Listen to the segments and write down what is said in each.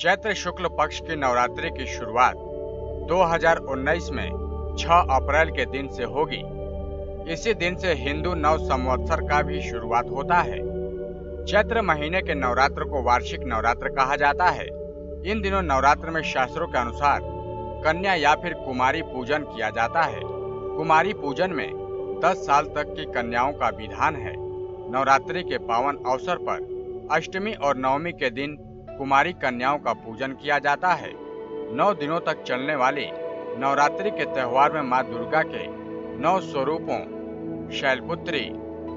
चैत्र शुक्ल पक्ष की नवरात्रि की शुरुआत 2019 में 6 अप्रैल के दिन से होगी। इसी दिन से हिंदू नव संवत्सर का भी शुरुआत होता है। चैत्र महीने के नवरात्र को वार्षिक नवरात्र कहा जाता है। इन दिनों नवरात्र में शास्त्रों के अनुसार कन्या या फिर कुमारी पूजन किया जाता है। कुमारी पूजन में 10 साल तक की कन्याओं का विधान है। नवरात्रि के पावन अवसर पर अष्टमी और नवमी के दिन कुमारी कन्याओं का पूजन किया जाता है। 9 दिनों तक चलने वाली नवरात्रि के त्योहार में मां दुर्गा के 9 स्वरूपों शैलपुत्री,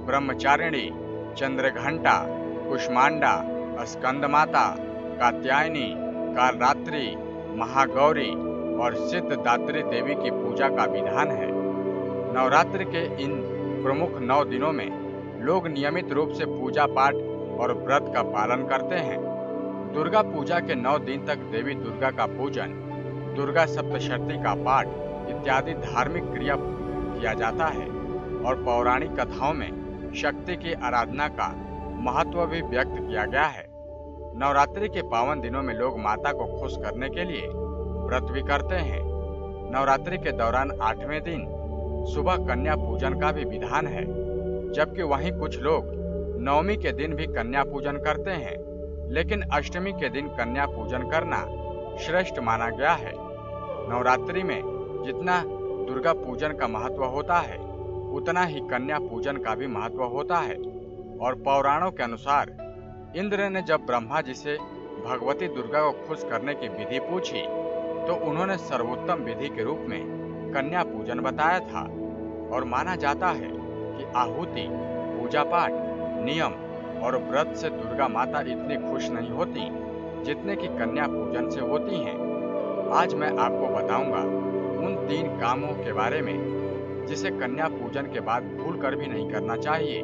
ब्रह्मचारिणी, चंद्रघंटा, कुष्मांडा, स्कंदमाता, कात्यायनी, कालरात्रि, महागौरी और सिद्धदात्री देवी की पूजा का विधान है। नवरात्र के इन प्रमुख 9 दिनों में लोग नियमित रूप से पूजा पाठ और व्रत का पालन करते हैं। दुर्गा पूजा के 9 दिन तक देवी दुर्गा का पूजन, दुर्गा सप्तशती का पाठ इत्यादि धार्मिक क्रिया किया जाता है और पौराणिक कथाओं में शक्ति की आराधना का महत्व भी व्यक्त किया गया है। नवरात्रि के पावन दिनों में लोग माता को खुश करने के लिए व्रत भी करते हैं। नवरात्रि के दौरान 8वें दिन सुबह कन्या पूजन का भी विधान है, जबकि वहीं कुछ लोग नवमी के दिन भी कन्या पूजन करते हैं, लेकिन अष्टमी के दिन कन्या पूजन करना श्रेष्ठ माना गया है। नवरात्रि में जितना दुर्गा पूजन का महत्व होता है, उतना ही कन्या पूजन का भी महत्व होता है। और पौराणों के अनुसार इंद्र ने जब ब्रह्मा जी से भगवती दुर्गा को खुश करने की विधि पूछी, तो उन्होंने सर्वोत्तम विधि के रूप में कन्या पूजन बताया था। और माना जाता है कि आहुति, पूजा पाठ, नियम और व्रत से दुर्गा माता इतनी खुश नहीं होती जितने कि कन्या पूजन से होती हैं। आज मैं आपको बताऊंगा उन 3 कामों के बारे में जिसे कन्या पूजन के बाद भूल कर भी नहीं करना चाहिए।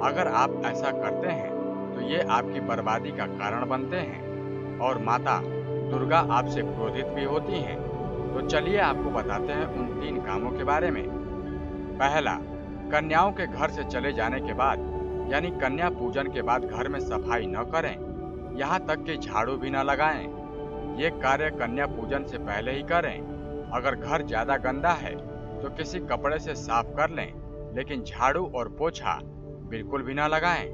अगर आप ऐसा करते हैं तो ये आपकी बर्बादी का कारण बनते हैं और माता दुर्गा आपसे क्रोधित भी होती हैं। तो चलिए आपको बताते हैं उन 3 कामों के बारे में। पहला, कन्याओं के घर से चले जाने के बाद यानी कन्या पूजन के बाद घर में सफाई न करें, यहाँ तक कि झाड़ू भी न लगाएं। ये कार्य कन्या पूजन से पहले ही करें। अगर घर ज्यादा गंदा है तो किसी कपड़े से साफ कर लें, लेकिन झाड़ू और पोछा बिल्कुल भी न लगाएं।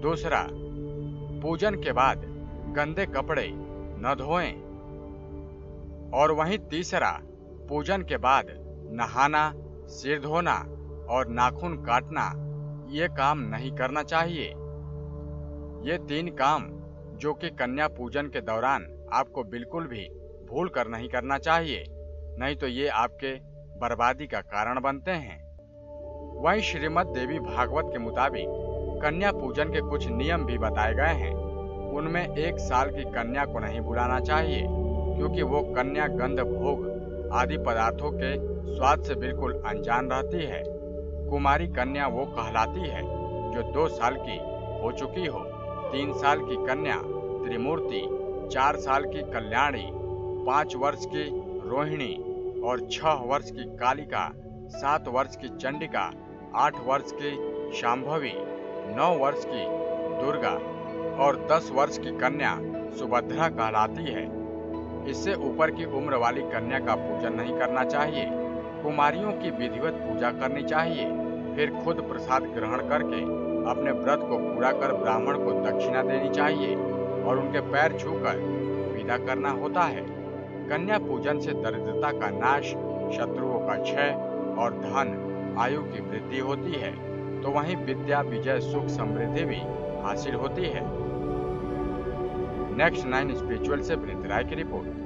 दूसरा, पूजन के बाद गंदे कपड़े न धोएं। और वहीं तीसरा, पूजन के बाद नहाना, सिर धोना और नाखून काटना ये काम नहीं करना चाहिए। ये 3 काम जो कि कन्या पूजन के दौरान आपको बिल्कुल भी भूल कर नहीं करना चाहिए, नहीं तो ये आपके बर्बादी का कारण बनते हैं। वहीं श्रीमद् देवी भागवत के मुताबिक कन्या पूजन के कुछ नियम भी बताए गए हैं। उनमें 1 साल की कन्या को नहीं बुलाना चाहिए, क्योंकि वो कन्या गंध, भोग आदि पदार्थों के स्वाद से बिल्कुल अनजान रहती है। कुमारी कन्या वो कहलाती है जो 2 साल की हो चुकी हो। 3 साल की कन्या त्रिमूर्ति, 4 साल की कल्याणी, 5 वर्ष की रोहिणी और 6 वर्ष की कालिका, 7 वर्ष की चंडिका, 8 वर्ष की शांभवी, 9 वर्ष की दुर्गा और 10 वर्ष की कन्या सुभद्रा कहलाती है। इससे ऊपर की उम्र वाली कन्या का पूजन नहीं करना चाहिए। कुमारियों की विधिवत पूजा करनी चाहिए, फिर खुद प्रसाद ग्रहण करके अपने व्रत को पूरा कर ब्राह्मण को दक्षिणा देनी चाहिए और उनके पैर छूकर विदा करना होता है। कन्या पूजन से दरिद्रता का नाश, शत्रुओं का क्षय और धन आयु की वृद्धि होती है, तो वहीं विद्या, विजय, सुख, समृद्धि भी हासिल होती है। नेक्स्ट 9 स्पिरिचुअल से प्रीत राय की रिपोर्ट।